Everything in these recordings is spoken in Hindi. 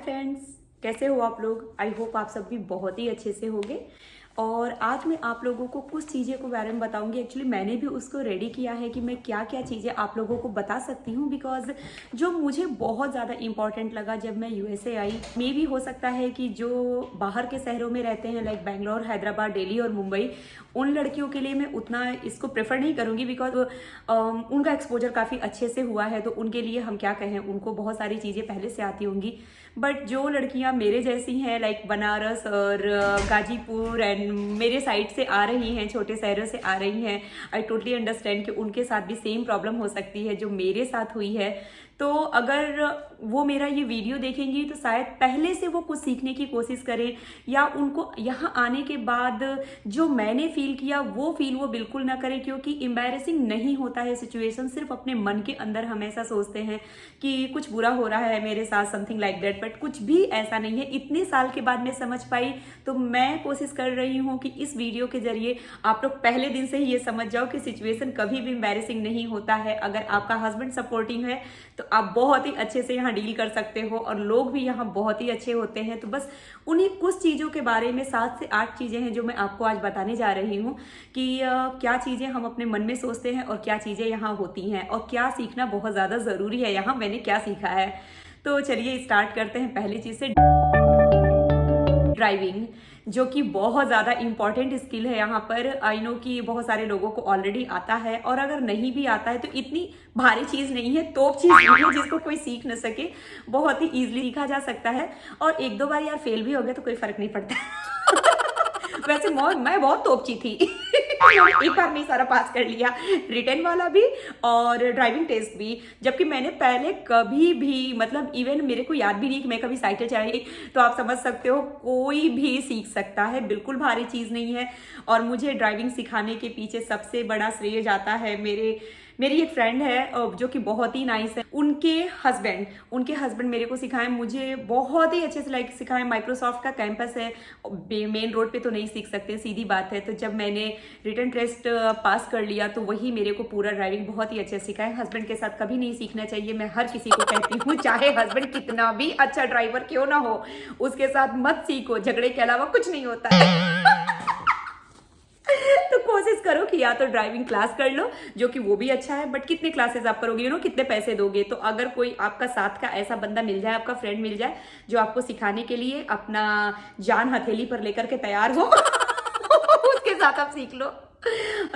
फ्रेंड्स, कैसे हो आप लोग। आई होप आप सब भी बहुत ही अच्छे से होंगे। और आज मैं आप लोगों को कुछ चीज़ें के बारे में बताऊंगी। एक्चुअली मैंने भी उसको रेडी किया है कि मैं क्या क्या चीज़ें आप लोगों को बता सकती हूँ, बिकॉज जो मुझे बहुत ज़्यादा इंपॉर्टेंट लगा जब मैं यूएसए आई। मे भी हो सकता है कि जो बाहर के शहरों में रहते हैं लाइक बेंगलोर, हैदराबाद, दिल्ली और मुंबई, उन लड़कियों के लिए मैं उतना इसको प्रेफर नहीं करूँगी, बिकॉज उनका एक्सपोजर काफ़ी अच्छे से हुआ है। तो उनके लिए हम क्या कहें, उनको बहुत सारी चीज़ें पहले से आती होंगी। बट जो लड़कियां मेरे जैसी हैं लाइक बनारस और गाजीपुर एंड मेरे साइड से आ रही हैं, छोटे शहरों से आ रही हैं, आई टोटली अंडरस्टैंड कि उनके साथ भी सेम प्रॉब्लम हो सकती है जो मेरे साथ हुई है। तो अगर वो मेरा ये वीडियो देखेंगी तो शायद पहले से वो कुछ सीखने की कोशिश करें, या उनको यहाँ आने के बाद जो मैंने फील किया वो फील वो बिल्कुल ना करें। क्योंकि एम्बैरेसिंग नहीं होता है सिचुएशन, सिर्फ अपने मन के अंदर हमेशा सोचते हैं कि कुछ बुरा हो रहा है मेरे साथ, समथिंग लाइक दैट, बट कुछ भी ऐसा नहीं है। इतने साल के बाद मैं समझ पाई, तो मैं कोशिश कर रही हूँ कि इस वीडियो के जरिए आप लोग पहले दिन से ही ये समझ जाओ कि सिचुएशन कभी भी एम्बैरेसिंग नहीं होता है। अगर आपका हस्बैंड सपोर्टिंग है तो आप बहुत ही अच्छे से यहाँ डील कर सकते हो, और लोग भी यहाँ बहुत ही अच्छे होते हैं। तो बस उन्हीं कुछ चीज़ों के बारे में 7 से 8 चीज़ें हैं जो मैं आपको आज बताने जा रही हूँ कि क्या चीज़ें हम अपने मन में सोचते हैं और क्या चीज़ें यहाँ होती हैं, और क्या सीखना बहुत ज़्यादा ज़रूरी है। यहाँ मैंने क्या सीखा है, तो चलिए स्टार्ट करते हैं पहली चीज़ से, ड्राइविंग, जो कि बहुत ज़्यादा इंपॉर्टेंट स्किल है यहाँ पर। आई नो कि बहुत सारे लोगों को ऑलरेडी आता है, और अगर नहीं भी आता है तो इतनी भारी चीज़ नहीं है, तोप चीज़ नहीं है जिसको कोई सीख न सके। बहुत ही ईजिली सीखा जा सकता है, और एक दो बार यार फेल भी हो गया तो कोई फर्क नहीं पड़ता। वैसे मैं बहुत तोपची थी। एक बार में सारा पास कर लिया, रिटर्न वाला भी और ड्राइविंग टेस्ट भी। जबकि मैंने पहले कभी भी, मतलब इवन मेरे को याद भी नहीं कि मैं कभी साइकिल चलाई। तो आप समझ सकते हो कोई भी सीख सकता है, बिल्कुल भारी चीज़ नहीं है। और मुझे ड्राइविंग सिखाने के पीछे सबसे बड़ा श्रेय जाता है मेरी एक फ्रेंड है जो कि बहुत ही नाइस है। उनके हस्बैंड मेरे को सिखाए, मुझे बहुत ही अच्छे से लाइक सिखाए। माइक्रोसॉफ्ट का कैंपस है, मेन रोड पे तो नहीं सीख सकते, सीधी बात है। तो जब मैंने रिटन टेस्ट पास कर लिया तो वही मेरे को पूरा ड्राइविंग बहुत ही अच्छे से सिखाए। हस्बैंड के साथ कभी नहीं सीखना चाहिए, मैं हर किसी को कहती हूँ, चाहे हस्बैंड कितना भी अच्छा ड्राइवर क्यों ना हो, उसके साथ मत सीखो, झगड़े के अलावा कुछ नहीं होता है। तो कोशिश करो कि या तो ड्राइविंग क्लास कर लो, जो कि वो भी अच्छा है, बट कितने क्लासेस आप करोगे, कितने पैसे दोगे। तो अगर कोई आपका साथ का ऐसा बंदा मिल जाए, आपका फ्रेंड मिल जाए जो आपको सिखाने के लिए अपना जान हथेली पर लेकर के तैयार हो, उसके साथ आप सीख लो।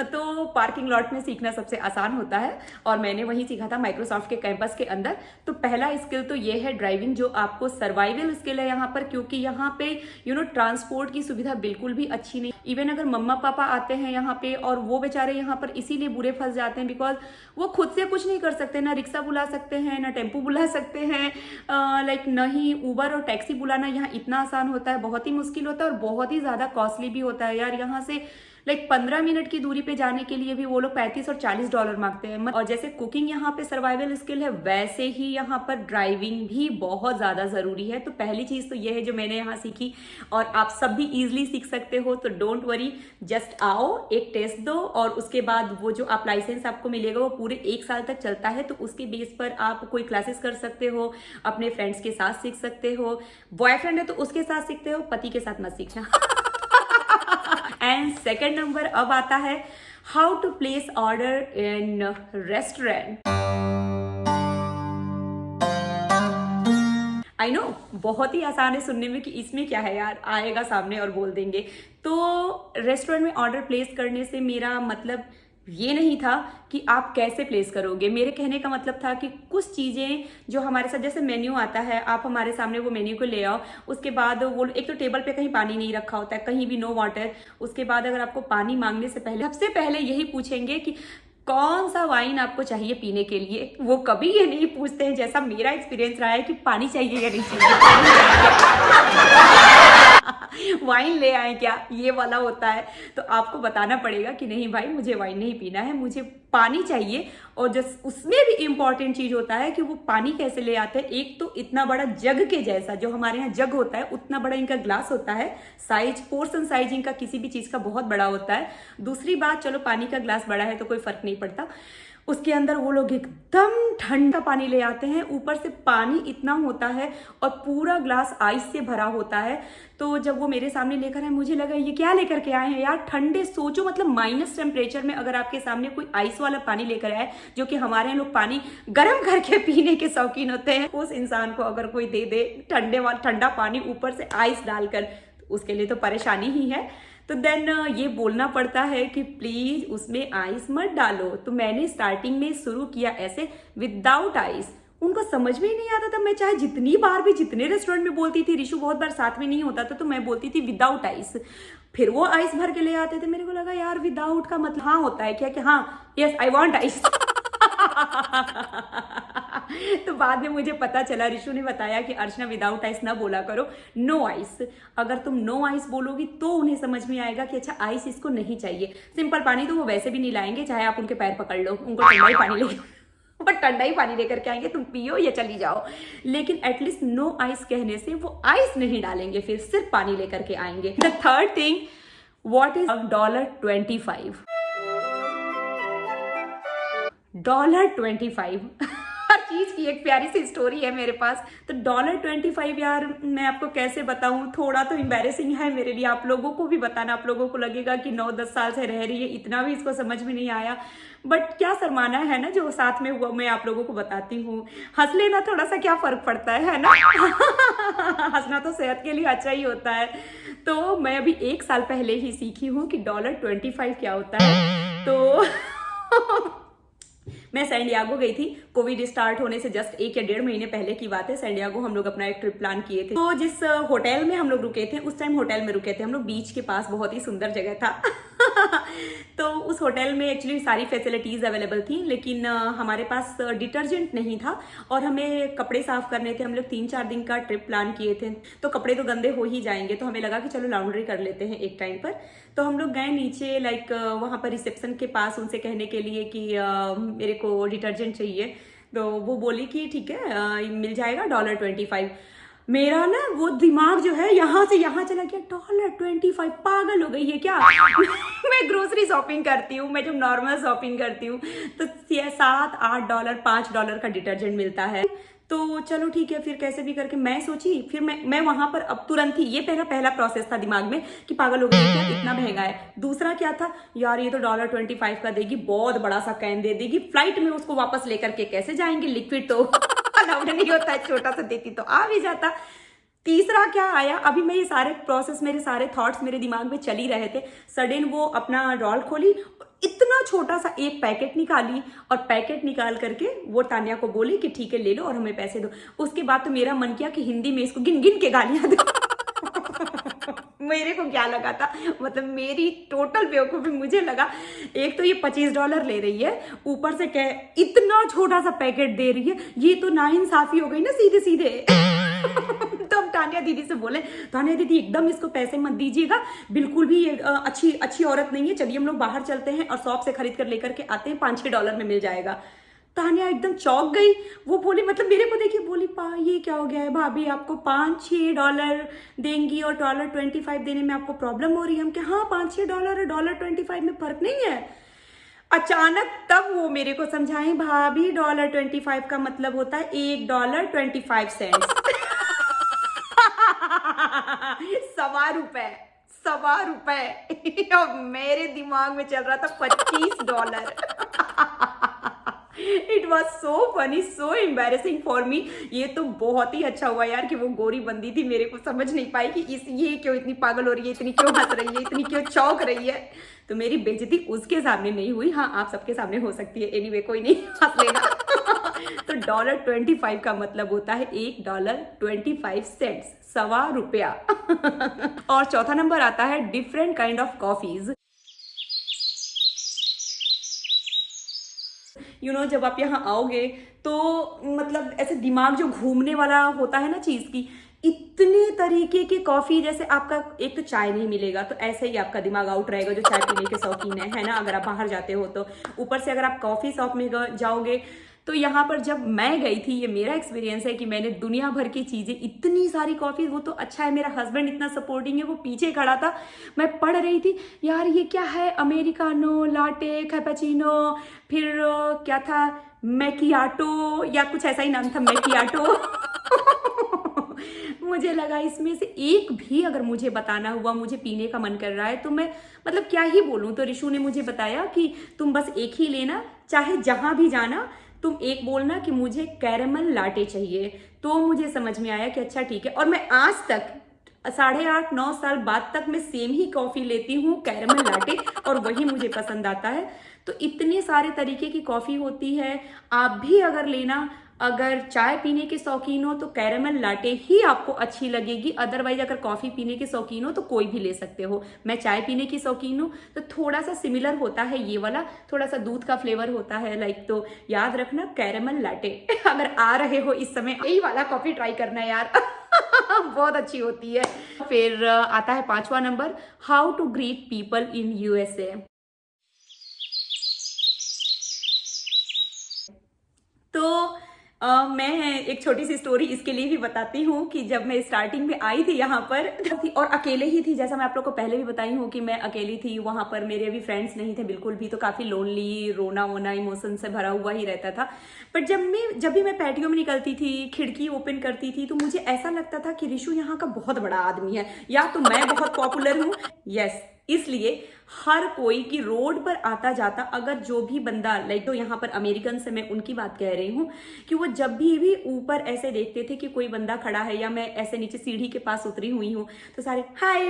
तो पार्किंग लॉट में सीखना सबसे आसान होता है, और मैंने वही सीखा था माइक्रोसॉफ्ट के कैंपस के अंदर। तो पहला स्किल तो ये है ड्राइविंग, जो आपको सर्वाइवल स्किल है यहाँ पर। क्योंकि यहाँ पे ट्रांसपोर्ट की सुविधा बिल्कुल भी अच्छी नहीं। इवन अगर मम्मा पापा आते हैं यहाँ पे, और वो बेचारे यहाँ पर इसीलिए बुरे फंस जाते हैं बिकॉज वो खुद से कुछ नहीं कर सकते, ना रिक्शा बुला सकते हैं, ना टेम्पो बुला सकते हैं, लाइक न ही उबर और टैक्सी बुलाना यहाँ इतना आसान होता है, बहुत ही मुश्किल होता है, और बहुत ही ज्यादा कॉस्टली भी होता है यार। यहाँ से लाइक 15 मिनट की दूरी पे जाने के लिए भी वो लोग $35 और $40 मांगते हैं। और जैसे कुकिंग यहाँ पे सर्वाइवल स्किल है, वैसे ही यहाँ पर ड्राइविंग भी बहुत ज्यादा जरूरी है। तो पहली चीज तो ये है जो मैंने यहाँ सीखी, और आप सब भी इजिली सीख सकते हो। तो डोंट वरी, जस्ट आओ, एक टेस्ट दो, और उसके बाद वो जो आप लाइसेंस आपको मिलेगा वो पूरे 1 साल तक चलता है। तो उसके बेस पर आप कोई क्लासेस कर सकते हो, अपने फ्रेंड्स के साथ सीख सकते हो, बॉयफ्रेंड है तो उसके साथ सीखते हो, पति के साथ मत सीखना। एंड सेकेंड नंबर अब आता है how to place order in restaurant. I know बहुत ही आसान है सुनने में कि इसमें क्या है यार, आएगा सामने और बोल देंगे। तो रेस्टोरेंट में ऑर्डर प्लेस करने से मेरा मतलब ये नहीं था कि आप कैसे प्लेस करोगे। मेरे कहने का मतलब था कि कुछ चीज़ें जो हमारे साथ, जैसे मेन्यू आता है, आप हमारे सामने वो मेन्यू को ले आओ। उसके बाद वो एक तो टेबल पे कहीं पानी नहीं रखा होता है, कहीं भी नो वाटर। उसके बाद अगर आपको पानी मांगने से पहले सबसे पहले यही पूछेंगे कि कौन सा वाइन आपको चाहिए पीने के लिए। वो कभी ये नहीं पूछते हैं, जैसा मेरा एक्सपीरियंस रहा है, कि पानी चाहिए या नहीं चाहिए, वाइन ले आए क्या, ये वाला होता है। तो आपको बताना पड़ेगा कि नहीं भाई, मुझे वाइन नहीं पीना है, मुझे पानी चाहिए। और जस उसमें भी इंपॉर्टेंट चीज होता है कि वो पानी कैसे ले आते हैं। एक तो इतना बड़ा जग के जैसा, जो हमारे यहाँ जग होता है उतना बड़ा इनका ग्लास होता है। साइज, पोर्शन साइज इनका किसी भी चीज का बहुत बड़ा होता है। दूसरी बात, चलो पानी का ग्लास बड़ा है तो कोई फर्क नहीं पड़ता, उसके अंदर वो लोग एकदम ठंडा पानी ले आते हैं, ऊपर से पानी इतना होता है और पूरा ग्लास आइस से भरा होता है। तो जब वो मेरे सामने लेकर आए, मुझे लगा ये क्या लेकर के आए हैं यार, ठंडे, सोचो मतलब माइनस टेम्परेचर में अगर आपके सामने कोई आइस वाला पानी लेकर आए, जो कि हमारे यहाँ लोग पानी गर्म करके पीने के शौकीन होते हैं, उस इंसान को अगर कोई दे दे ठंडा पानी ऊपर से आइस डालकर, उसके लिए तो परेशानी ही है। तो देन ये बोलना पड़ता है कि प्लीज उसमें आइस मत डालो। तो मैंने स्टार्टिंग में शुरू किया ऐसे विदाउट आइस, उनको समझ में ही नहीं आता था। मैं चाहे जितनी बार भी जितने रेस्टोरेंट में बोलती थी, रिशु बहुत बार साथ में नहीं होता था, तो मैं बोलती थी विदाउट आइस, फिर वो आइस भर के ले आते थे। मेरे को लगा यार विदाउट का मतलब हाँ होता है क्या, कि हाँ यस आई वांट आइस। तो बाद में मुझे पता चला, रिशु ने बताया कि अर्चना विदाउट आइस ना बोला करो, नो आइस। अगर तुम नो आइस बोलोगी तो उन्हें समझ में आएगा कि अच्छा आइस इसको नहीं चाहिए। सिंपल पानी तो वो वैसे भी नहीं लाएंगे, चाहे आप उनके पैर पकड़ लो, उनको ठंडा ही पानी लेके बट ठंडा ही पानी लेकर के आएंगे, तुम पियो या चली जाओ। लेकिन एटलीस्ट नो आइस कहने से वो आइस नहीं डालेंगे, फिर सिर्फ पानी लेकर के आएंगे। The third thing, what is $25? $25 हर चीज की एक प्यारी सी स्टोरी है मेरे पास। तो $25 यार, मैं आपको कैसे बताऊं, थोड़ा तो एम्बैरेसिंग है मेरे लिए, आप लोगों को भी बताना। आप लोगों को लगेगा कि 9-10 साल से रह रही है, इतना भी इसको समझ में नहीं आया, बट क्या शर्माना है ना, जो साथ में हुआ मैं आप लोगों को बताती हूँ। हंस लेना, थोड़ा सा क्या फर्क पड़ता है ना। हंसना तो सेहत के लिए अच्छा ही होता है। तो मैं अभी 1 साल पहले ही सीखी हूँ कि $25 क्या होता है। तो मैं सैन डिएगो गई थी, कोविड स्टार्ट होने से जस्ट 1 या 1.5 महीने पहले की बात है। सैन डिएगो हम लोग अपना एक ट्रिप प्लान किए थे। तो जिस होटल में हम लोग रुके थे, उस टाइम होटल में रुके थे हम लोग बीच के पास, बहुत ही सुंदर जगह था। तो उस होटल में एक्चुअली सारी फैसिलिटीज अवेलेबल थी, लेकिन हमारे पास डिटर्जेंट नहीं था और हमें कपड़े साफ करने थे। हम लोग 3-4 दिन का ट्रिप प्लान किए थे, तो कपड़े तो गंदे हो ही जाएंगे, तो हमें लगा कि चलो लॉन्ड्री कर लेते हैं एक टाइम पर। तो हम लोग गए नीचे, लाइक वहां पर रिसेप्शन के पास उनसे कहने के लिए कि मेरे को डिटर्जेंट चाहिए। तो वो बोली कि ठीक है मिल जाएगा $25। मेरा ना वो दिमाग जो है यहाँ से यहाँ चला गया, $25, पागल हो गई है क्या। मैं ग्रोसरी शॉपिंग करती हूँ, मैं जब नॉर्मल शॉपिंग करती हूँ तो $7-8 $5 का डिटर्जेंट मिलता है। तो चलो ठीक है, फिर कैसे भी करके मैं सोची, फिर मैं वहां पर अब तुरंत ही, ये पहला प्रोसेस था दिमाग में कि पागल हो गई क्या, इतना महंगा है। दूसरा क्या था, यार ये तो $25 का देगी, बहुत बड़ा सा कैन दे देगी, फ्लाइट में उसको वापस लेकर के कैसे जाएंगे, लिक्विड तो अलाउड नहीं होता है, छोटा सा देती तो आ भी जाता। तीसरा क्या आया, अभी मैं ये सारे प्रोसेस, मेरे सारे थॉट्स मेरे दिमाग में चल ही रहे थे। सडन वो अपना रोल खोली, इतना छोटा सा एक पैकेट निकाली और पैकेट निकाल करके वो तानिया को बोली कि ठीक है ले लो और हमें पैसे दो। उसके बाद तो मेरा मन किया कि हिंदी में इसको गिन गिन के गालियां दो। मेरे को क्या लगा था, मतलब मेरी टोटल बेवकूफी, मुझे लगा एक तो ये $25 ले रही है, ऊपर से क्या इतना छोटा सा पैकेट दे रही है, ये तो नाइंसाफी हो गई ना सीधे सीधे। तो हम तानिया दीदी से बोले, तानिया दीदी एकदम इसको पैसे मत दीजिएगा, बिल्कुल भी ये अच्छी औरत नहीं है, चलिए हम लोग बाहर चलते हैं और शॉप से खरीद कर लेकर के आते हैं, $5-6 में मिल जाएगा। तानिया एकदम चौंक गई, वो बोली, मतलब मेरे को देखिए, बोली ये क्या हो गया है भाभी, आपको $5-6 देंगी और $25 देने में आपको प्रॉब्लम हो रही है। हम क्या, हाँ $5-6 और $25 में फर्क नहीं है। अचानक तब वो मेरे को समझाएं, भाभी $25 का मतलब होता है $1.25। $1.25 और मेरे दिमाग में चल रहा था $25। It was so funny, so embarrassing for me. ये तो बहुत ही अच्छा हुआ यार कि वो गोरी बंदी थी, मेरे को समझ नहीं पाई कि ये क्यों इतनी पागल हो रही है, इतनी क्यों हंस रही है, इतनी क्यों चौंक रही है। तो मेरी बेइज्जती उसके सामने नहीं हुई, हाँ आप सबके सामने हो सकती है, एनीवे कोई नहीं, हंस लेना। तो $25 का मतलब होता है $1.25, ₹1.25। और चौथा नंबर आता है डिफरेंट काइंड ऑफ कॉफीज। जब आप यहाँ आओगे तो मतलब ऐसे दिमाग जो घूमने वाला होता है ना चीज की, इतने तरीके की कॉफी, जैसे आपका एक तो चाय नहीं मिलेगा तो ऐसे ही आपका दिमाग आउट रहेगा जो चाय पीने के शौकीन है ना, अगर आप बाहर जाते हो तो। ऊपर से अगर आप कॉफी शॉप में जाओगे तो यहाँ पर जब मैं गई थी, ये मेरा एक्सपीरियंस है कि मैंने दुनिया भर की चीज़ें, इतनी सारी कॉफ़ी, वो तो अच्छा है मेरा हस्बैंड इतना सपोर्टिंग है, वो पीछे खड़ा था, मैं पढ़ रही थी यार ये क्या है, अमेरिकानो, लाटे, कैपेचिनो, फिर क्या था, मैकियाटो या कुछ ऐसा ही नाम था, मैकियाटो। मुझे लगा इसमें से एक भी अगर मुझे बताना हुआ, मुझे पीने का मन कर रहा है तो मैं मतलब क्या ही बोलूं। तो ऋषु ने मुझे बताया कि तुम बस एक ही लेना, चाहे जहां भी जाना तुम एक बोलना कि मुझे कैरेमल लाटे चाहिए। तो मुझे समझ में आया कि अच्छा ठीक है, और मैं आज तक 8.5-9 साल बाद तक मैं सेम ही कॉफी लेती हूँ, कैरेमल लाटे, और वही मुझे पसंद आता है। तो इतने सारे तरीके की कॉफी होती है, आप भी अगर लेना, अगर चाय पीने के शौकीन हो तो कैरेमल लाटे ही आपको अच्छी लगेगी। अदरवाइज अगर कॉफी पीने के शौकीन हो तो कोई भी ले सकते हो। मैं चाय पीने की शौकीन हूँ तो थोड़ा सा सिमिलर होता है ये वाला, थोड़ा सा दूध का फ्लेवर होता है लाइक। तो याद रखना कैरेमल लाटे अगर आ रहे हो इस समय, यही वाला कॉफी ट्राई करना यार बहुत अच्छी होती है। फिर आता है 5वां number, how to greet people in USA. तो मैं एक छोटी सी स्टोरी इसके लिए भी बताती हूँ कि जब मैं स्टार्टिंग में आई थी यहाँ पर थी और अकेले ही थी, जैसा मैं आप लोग को पहले भी बताई हूँ कि मैं अकेली थी वहाँ पर, मेरे भी फ्रेंड्स नहीं थे बिल्कुल भी, तो काफ़ी लोनली, रोना वोना, इमोशन से भरा हुआ ही रहता था। बट जब भी मैं पैटियो में निकलती थी, खिड़की ओपन करती थी, तो मुझे ऐसा लगता था कि ऋषु यहाँ का बहुत बड़ा आदमी है, या तो मैं बहुत पॉपुलर हूँ। यस, इसलिए हर कोई की रोड पर आता जाता अगर जो भी बंदा, लाइक तो यहाँ पर अमेरिकन से मैं उनकी बात कह रही हूँ कि वो जब भी ऊपर ऐसे देखते थे कि कोई बंदा खड़ा है या मैं ऐसे नीचे सीढ़ी के पास उतरी हुई हूँ तो सारे hi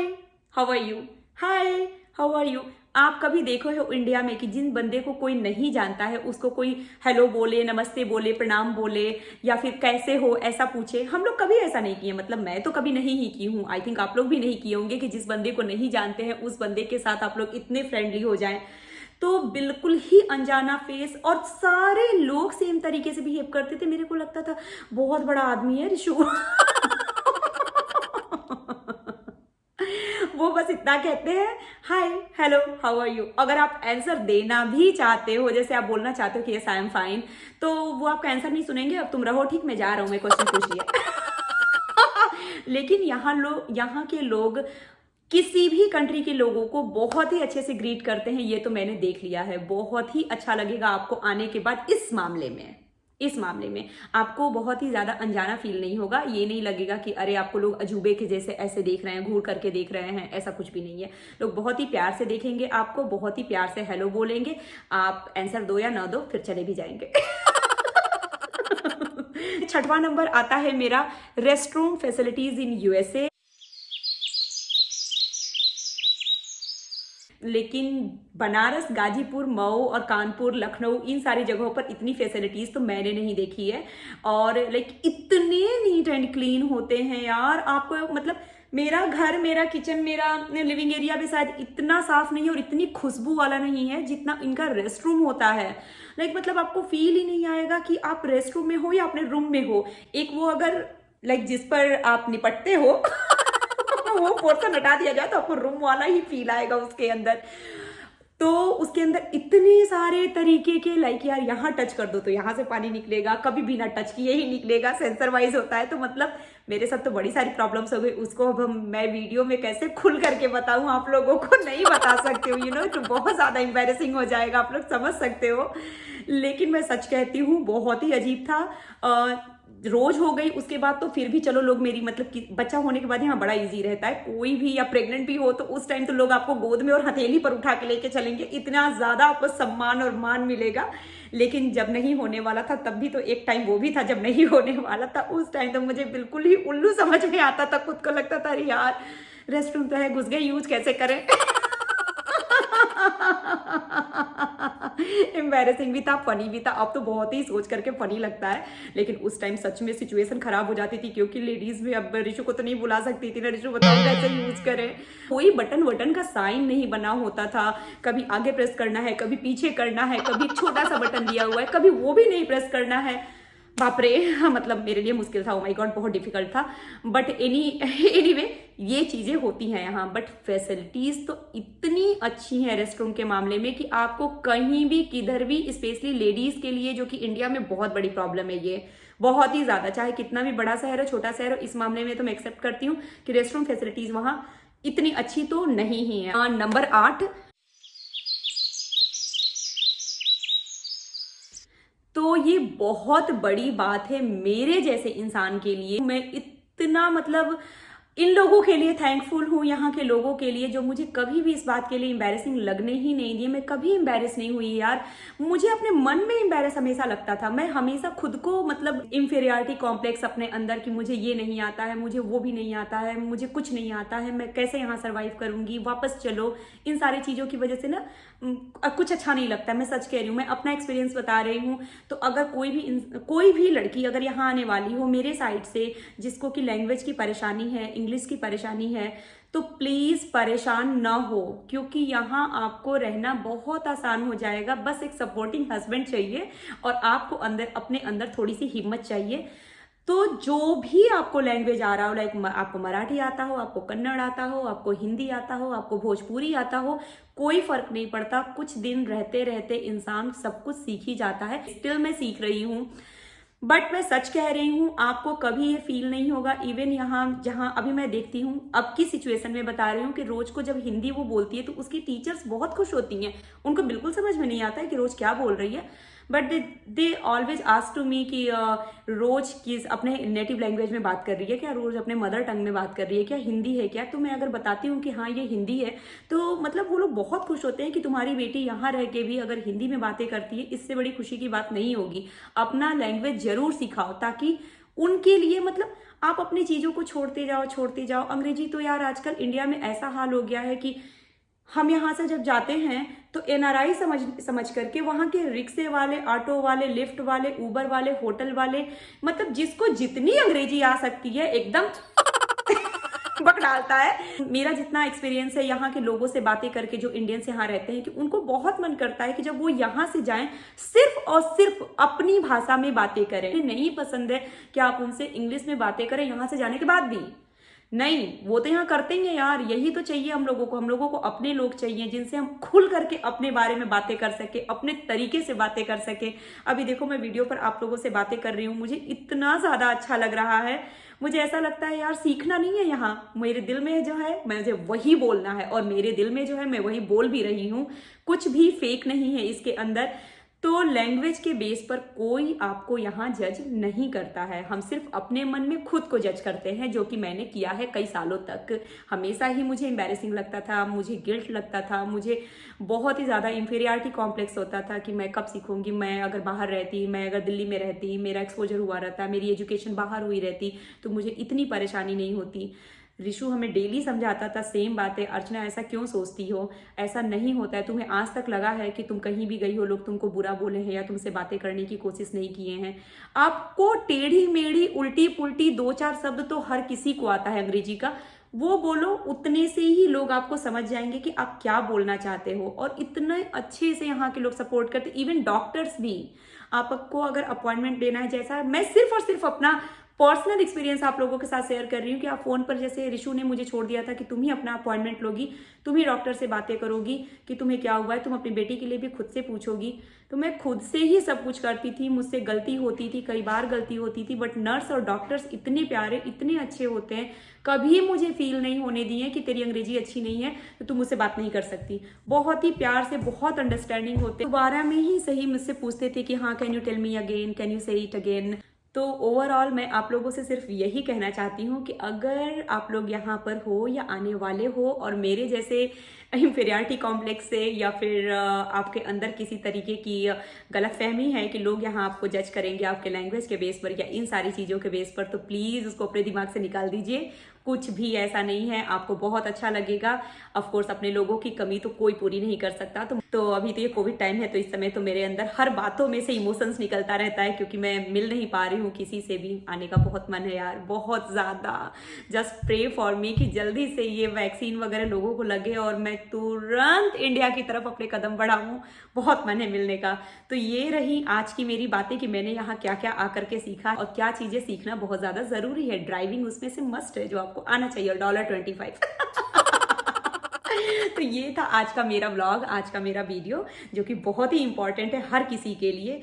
how are you, hi how are you. आप कभी देखो हो इंडिया में कि जिन बंदे को कोई नहीं जानता है उसको कोई हेलो बोले, नमस्ते बोले, प्रणाम बोले, या फिर कैसे हो ऐसा पूछे। हम लोग कभी ऐसा नहीं किए, मतलब मैं तो कभी नहीं ही की हूँ, आई थिंक आप लोग भी नहीं किए होंगे कि जिस बंदे को नहीं जानते हैं उस बंदे के साथ आप लोग इतने फ्रेंडली हो जाएं। तो बिल्कुल ही अनजाना फेस, और सारे लोग सेम तरीके से बिहेव करते थे। मेरे को लगता था बहुत बड़ा आदमी है ऋषु वो बस इतना कहते हैं hi hello how are you. अगर आप आंसर देना भी चाहते हो, जैसे आप बोलना चाहते हो कि यस आई एम फाइन, तो वो आपका आंसर नहीं सुनेंगे, अब तुम रहो ठीक, मैं जा रहा हूं, मैं क्वेश्चन पूछ लिया लेकिन यहाँ के लोग किसी भी कंट्री के लोगों को बहुत ही अच्छे से ग्रीट करते हैं, ये तो मैंने देख लिया है। बहुत ही अच्छा लगेगा आपको आने के बाद। इस मामले में आपको बहुत ही ज्यादा अनजाना फील नहीं होगा। ये नहीं लगेगा कि अरे आपको लोग अजूबे के जैसे ऐसे देख रहे हैं, घूर करके देख रहे हैं, ऐसा कुछ भी नहीं है। लोग बहुत ही प्यार से देखेंगे आपको, बहुत ही प्यार से हेलो बोलेंगे। आप आंसर दो या ना दो, फिर चले भी जाएंगे 6वां नंबर आता है मेरा, rest room facilities in USA. लेकिन बनारस, गाजीपुर, मऊ और कानपुर, लखनऊ, इन सारी जगहों पर इतनी फैसिलिटीज तो मैंने नहीं देखी है। और लाइक इतने नीट एंड क्लीन होते हैं यार, आपको मतलब मेरा घर, मेरा किचन, मेरा लिविंग एरिया भी शायद इतना साफ नहीं है और इतनी खुशबू वाला नहीं है जितना इनका रेस्ट रूम होता है। लाइक मतलब आपको फील ही नहीं आएगा कि आप रेस्ट रूम में हो या अपने रूम में हो। एक वो अगर लाइक जिस पर आप निपटते हो वो पोर्शन हटा दिया जाए तो आपको रूम वाला ही फील आएगा उसके अंदर। तो उसके अंदर इतने सारे तरीके के, लाइक यार यहाँ टच कर दो तो यहाँ से पानी निकलेगा, कभी बिना टच किए ही निकलेगा, सेंसर वाइज होता है। तो मतलब मेरे साथ तो बड़ी सारी प्रॉब्लम्स हो गई, उसको अब मैं वीडियो में कैसे खुल करके बताऊं, आप लोगों को नहीं बता सकती हूँ, तो बहुत ज्यादा एम्बैरेसिंग हो जाएगा, आप लोग समझ सकते हो। लेकिन मैं सच कहती हूँ बहुत ही अजीब था। रोज हो गई उसके बाद तो फिर भी चलो लोग मेरी, मतलब कि बच्चा होने के बाद यहाँ बड़ा इजी रहता है, कोई भी या प्रेग्नेंट भी हो तो उस टाइम तो लोग आपको गोद में और हथेली पर उठा के लेके चलेंगे, इतना ज्यादा आपको सम्मान और मान मिलेगा। लेकिन जब नहीं होने वाला था तब भी तो एक टाइम वो भी था जब नहीं होने वाला था, उस टाइम तो मुझे बिल्कुल ही उल्लू समझ में आता था। खुद को लगता था अरे यार रेस्ट रूम तो है, घुस गए, यूज कैसे करें एम्बैरेसिंग भी था, फनी भी था। अब तो बहुत ही सोच करके फनी लगता है, लेकिन उस टाइम सच में सिचुएशन खराब हो जाती थी, क्योंकि लेडीज में अब ऋषु को तो नहीं बुला सकती थी ना, ऋषु बताओ कैसे यूज करें। कोई बटन का साइन नहीं बना होता था, कभी आगे प्रेस करना है, कभी पीछे करना है, कभी छोटा सा बटन दिया हुआ है, कभी वो भी नहीं प्रेस करना है। बाप रे, मतलब मेरे लिए मुश्किल था, ओ माय गॉड बहुत डिफिकल्ट था। बट एनीवे ये चीजें होती हैं यहाँ। बट फैसिलिटीज तो इतनी अच्छी हैं रेस्टोरेंट के मामले में कि आपको कहीं भी किधर भी, स्पेशली लेडीज के लिए, जो कि इंडिया में बहुत बड़ी प्रॉब्लम है ये, बहुत ही ज्यादा, चाहे कितना भी बड़ा शहर हो छोटा शहर हो, इस मामले में तो मैं एक्सेप्ट करती हूँ कि रेस्टोरेंट फैसिलिटीज वहां इतनी अच्छी तो नहीं ही है। नंबर 8, तो ये बहुत बड़ी बात है मेरे जैसे इंसान के लिए। मैं इतना मतलब इन लोगों के लिए थैंकफुल हूँ, यहाँ के लोगों के लिए, जो मुझे कभी भी इस बात के लिए एम्बैरेसिंग लगने ही नहीं दिए। मैं कभी एम्बैरेस नहीं हुई यार। मुझे अपने मन में एम्बैरेस हमेशा लगता था। मैं हमेशा खुद को मतलब इंफीरियरिटी कॉम्प्लेक्स अपने अंदर कि मुझे ये नहीं आता है, मुझे वो भी नहीं आता है, मुझे कुछ नहीं आता है, मैं कैसे यहाँ सर्वाइव करूंगी, वापस चलो, इन सारी चीजों की वजह से ना कुछ अच्छा नहीं लगता। मैं सच कह रही हूँ, मैं अपना एक्सपीरियंस बता रही हूँ। तो अगर कोई भी लड़की अगर यहाँ आने वाली हो मेरे साइड से, जिसको कि लैंग्वेज की परेशानी है, इंग्लिश की परेशानी है, तो प्लीज परेशान ना हो, क्योंकि यहाँ आपको रहना बहुत आसान हो जाएगा। बस एक सपोर्टिंग हस्बैंड चाहिए और आपको अपने अंदर थोड़ी सी हिम्मत चाहिए। तो जो भी आपको लैंग्वेज आ रहा हो, लाइक आपको मराठी आता हो, आपको कन्नड़ आता हो, आपको हिंदी आता हो, आपको भोजपुरी आता हो, कोई फर्क नहीं पड़ता। कुछ दिन रहते रहते इंसान सब कुछ सीख ही जाता है। स्टिल मैं सीख रही हूँ, बट मैं सच कह रही हूँ, आपको कभी ये फील नहीं होगा। इवन यहाँ जहाँ अभी मैं देखती हूँ, अब की सिचुएशन में बता रही हूँ कि रोज को जब हिंदी वो बोलती है तो उसकी टीचर्स बहुत खुश होती हैं। उनको बिल्कुल समझ में नहीं आता है कि रोज क्या बोल रही है, but they always ask to me कि रोज किस अपने नेटिव लैंग्वेज में बात कर रही है क्या, रोज अपने मदर टंग में बात कर रही है क्या, हिंदी है क्या। तो मैं अगर बताती हूँ कि हाँ ये हिंदी है, तो मतलब वो लोग बहुत खुश होते हैं कि तुम्हारी बेटी यहाँ रह के भी अगर हिंदी में बातें करती है, इससे बड़ी खुशी की बात नहीं होगी। अपना लैंग्वेज जरूर सिखाओ, ताकि उनके लिए मतलब आप अपनी चीजों को छोड़ते जाओ। अंग्रेजी तो यार आजकल इंडिया में ऐसा हाल हो गया है कि हम यहाँ से जब जाते हैं तो एनआरआई समझ करके वहां के रिक्शे वाले, ऑटो वाले, लिफ्ट वाले, उबर वाले, होटल वाले, मतलब जिसको जितनी अंग्रेजी आ सकती है एकदम बक डालता है। मेरा जितना एक्सपीरियंस है यहाँ के लोगों से बातें करके, जो इंडियंस यहाँ रहते हैं, कि उनको बहुत मन करता है कि जब वो यहाँ से जाएं सिर्फ और सिर्फ अपनी भाषा में बातें करें। नहीं पसंद है कि आप उनसे इंग्लिश में बातें करें यहाँ से जाने के बाद भी, नहीं, वो तो यहाँ करते ही हैं यार। यही तो चाहिए हम लोगों को। हम लोगों को अपने लोग चाहिए जिनसे हम खुल करके अपने बारे में बातें कर सके, अपने तरीके से बातें कर सके। अभी देखो मैं वीडियो पर आप लोगों से बातें कर रही हूँ, मुझे इतना ज्यादा अच्छा लग रहा है। मुझे ऐसा लगता है यार सीखना नहीं है यहाँ, मेरे दिल में जो है मुझे वही बोलना है, और मेरे दिल में जो है मैं वही बोल भी रही हूँ। कुछ भी फेक नहीं है इसके अंदर। तो लैंग्वेज के बेस पर कोई आपको यहाँ जज नहीं करता है। हम सिर्फ अपने मन में खुद को जज करते हैं, जो कि मैंने किया है कई सालों तक। हमेशा ही मुझे एम्बैरेसिंग लगता था, मुझे गिल्ट लगता था, मुझे बहुत ही ज़्यादा इंफीरियरिटी कॉम्प्लेक्स होता था कि मैं कब सीखूंगी। मैं अगर बाहर रहती, मैं अगर दिल्ली में रहती, मेरा एक्सपोजर हुआ रहता, मेरी एजुकेशन बाहर हुई रहती, तो मुझे इतनी परेशानी नहीं होती। ऋषु हमें डेली समझाता था सेम बातें, अर्चना ऐसा क्यों सोचती हो, ऐसा नहीं होता है। तुम्हें आज तक लगा है कि तुम कहीं भी गई हो लोग तुमको बुरा बोले हैं या तुमसे बातें करने की कोशिश नहीं किए हैं। आपको टेढ़ी मेढ़ी उल्टी पुल्टी 2-4 शब्द तो हर किसी को आता है अंग्रेजी का, वो बोलो, उतने से ही लोग आपको समझ जाएंगे कि आप क्या बोलना चाहते हो। और इतने अच्छे से यहाँ के लोग सपोर्ट करते, इवन डॉक्टर्स भी। आपको अगर अपॉइंटमेंट लेना है, जैसा मैं सिर्फ और सिर्फ अपना पर्सनल एक्सपीरियंस आप लोगों के साथ शेयर कर रही हूँ कि आप फोन पर, जैसे ऋषु ने मुझे छोड़ दिया था कि तुम ही अपना अपॉइंटमेंट लोगी, तुम ही डॉक्टर से बातें करोगी कि तुम्हें क्या हुआ है, तुम अपनी बेटी के लिए भी खुद से पूछोगी। तो मैं खुद से ही सब कुछ करती थी, मुझसे गलती होती थी, कई बार गलती होती थी, बट नर्स और डॉक्टर्स इतने प्यारे, इतने अच्छे होते हैं, कभी मुझे फील नहीं होने दिए कि तेरी अंग्रेजी अच्छी नहीं है तो तुम मुझसे बात नहीं कर सकती। बहुत ही प्यार से, बहुत अंडरस्टैंडिंग होते, दोबारा में ही सही मुझसे पूछते थे कि हाँ can you tell me again, can you say it again. तो ओवरऑल मैं आप लोगों से सिर्फ यही कहना चाहती हूँ कि अगर आप लोग यहाँ पर हो या आने वाले हो और मेरे जैसे इंफीरियरिटी कॉम्प्लेक्स से या फिर आपके अंदर किसी तरीके की गलतफहमी है कि लोग यहाँ आपको जज करेंगे आपके लैंग्वेज के बेस पर या इन सारी चीज़ों के बेस पर, तो प्लीज़ उसको अपने दिमाग से निकाल दीजिए। कुछ भी ऐसा नहीं है, आपको बहुत अच्छा लगेगा। ऑफ कोर्स अपने लोगों की कमी तो कोई पूरी नहीं कर सकता। तो अभी तो ये कोविड टाइम है, तो इस समय तो मेरे अंदर हर बातों में से इमोशंस निकलता रहता है, क्योंकि मैं मिल नहीं पा रही हूँ किसी से भी। आने का बहुत मन है यार, बहुत ज़्यादा। जस्ट प्रे फॉर मी कि जल्दी से ये वैक्सीन वगैरह लोगों को लगे और मैं तुरंत इंडिया की तरफ अपने कदम बढ़ाऊँ। बहुत मन है मिलने का। तो ये रही आज की मेरी बातें कि मैंने यहाँ क्या क्या आकर के सीखा और क्या चीज़ें सीखना बहुत ज़्यादा ज़रूरी है। ड्राइविंग उसमें से मस्ट है, जो आपको आना चाहिए। $25। तो ये था आज का मेरा व्लॉग, आज का मेरा वीडियो, जो कि बहुत ही इंपॉर्टेंट है हर किसी के लिए।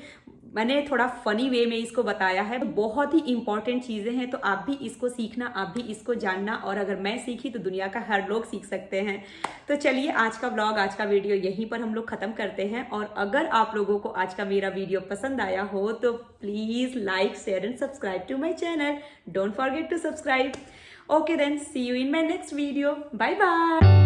मैंने थोड़ा फनी वे में इसको बताया है। बहुत ही इंपॉर्टेंट चीज़ें हैं, तो आप भी इसको सीखना, आप भी इसको जानना, और अगर मैं सीखी तो दुनिया का हर लोग सीख सकते हैं। तो चलिए आज का व्लॉग, आज का वीडियो यहीं पर हम लोग ख़त्म करते हैं। और अगर आप लोगों को आज का मेरा वीडियो पसंद आया हो तो please like, share and subscribe to my channel. Don't forget to subscribe. Okay then, see you in my next video. Bye bye.